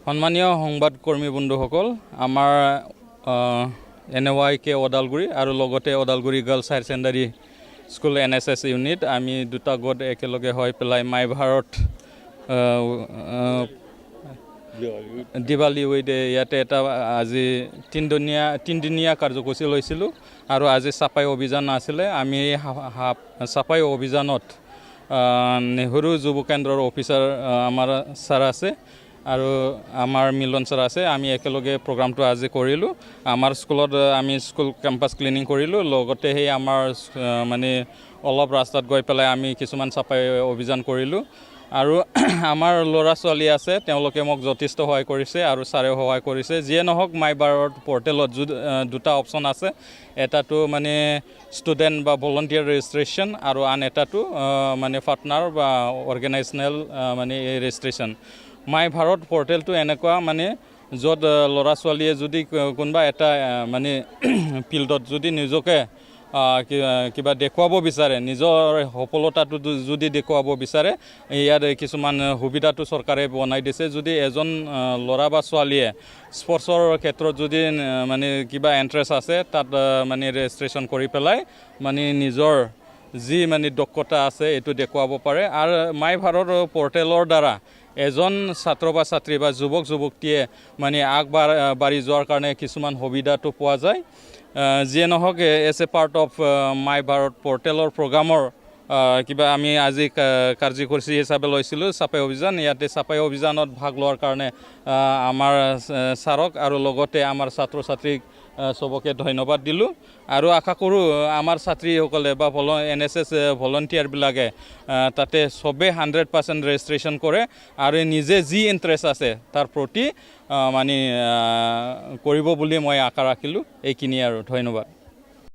সন্মানীয় সংবাদকৰ্মী বন্ধুসকল, আমাৰ NYK ওদালগুৰি আৰু লগতে Udalguri girls higher secondary school NSS unit আমি দুটা গোট একেলগে হৈ পেলাই মাই ভাৰত দিৱালী উইথ ইয়াতে এটা আজি তিনিদিনীয়া কাৰ্যসূচী লৈছিলোঁ আৰু আজি চাফাই অভিযান আছিলে। আমি চাফাই অভিযানত নেহৰু যুৱ কেন্দ্ৰৰ অফিচাৰ আমাৰ ছাৰ আছে আৰু আমাৰ মিলন ছাৰ আছে। আমি একেলগে প্ৰগ্ৰামটো আজি কৰিলোঁ। আমাৰ স্কুলত আমি স্কুল কেম্পাছ ক্লিনিং কৰিলোঁ, লগতে সেই আমাৰ মানে অলপ ৰাস্তাত গৈ পেলাই আমি কিছুমান চাফাই অভিযান কৰিলোঁ আৰু আমাৰ ল'ৰা ছোৱালী আছে, তেওঁলোকে মোক যথেষ্ট সহায় কৰিছে আৰু ছাৰেও সহায় কৰিছে। যিয়ে নহওক, মাই ভাৰত পৰ্টেলত দুটা অপশ্যন আছে, এটাটো মানে ষ্টুডেণ্ট বা ভলণ্টিয়াৰ ৰেজিষ্ট্ৰেশ্যন আৰু আন এটাটো মানে পাৰ্টনাৰ বা অৰ্গেনাইজেশ্যনেল মানে ৰেজিষ্ট্ৰেশ্যন। মাই ভাৰত পৰ্টেলটো এনেকুৱা মানে য'ত ল'ৰা ছোৱালীয়ে যদি কোনোবা এটা মানে ফিল্ডত যদি নিজকে কিবা দেখুৱাব বিচাৰে, নিজৰ সফলতাটো যদি দেখুৱাব বিচাৰে, ইয়াত কিছুমান সুবিধাটো চৰকাৰে বনাই দিছে। যদি এজন ল'ৰা বা ছোৱালীয়ে স্পৰ্টছৰ ক্ষেত্ৰত যদি মানে কিবা ইণ্টাৰেষ্ট আছে, তাত মানে ৰেজিষ্ট্ৰেশ্যন কৰি পেলাই মানে নিজৰ যি মানে দক্ষতা আছে এইটো দেখুৱাব পাৰে। আৰু মাই ভাৰত পৰ্টেলৰ দ্বাৰা এজন ছাত্ৰ বা ছাত্ৰী বা যুৱক যুৱতীয়ে মানে আগবাঢ়ি যোৱাৰ কাৰণে কিছুমান সুবিধাটো পোৱা যায়। যিয়ে নহওক, as a part of my Bharat পৰ্টেলৰ প্ৰগ্ৰামৰ কিবা আমি আজি কাৰ্যসূচী হিচাপে লৈছিলোঁ চাফাই অভিযান। ইয়াতে চাফাই অভিযানত ভাগ লোৱাৰ কাৰণে আমাৰ ছাৰক আৰু লগতে আমাৰ ছাত্ৰ ছাত্ৰীক চবকে ধন্যবাদ দিলোঁ আৰু আশা কৰোঁ আমাৰ ছাত্ৰীসকলে বা NSS ভলণ্টিয়াৰবিলাকে তাতে চবেই 100% ৰেজিষ্ট্ৰেশ্যন কৰে আৰু নিজে যি ইণ্টাৰেষ্ট আছে তাৰ প্ৰতি মানে কৰিব বুলি মই আশা ৰাখিলোঁ। এইখিনিয়ে আৰু ধন্যবাদ।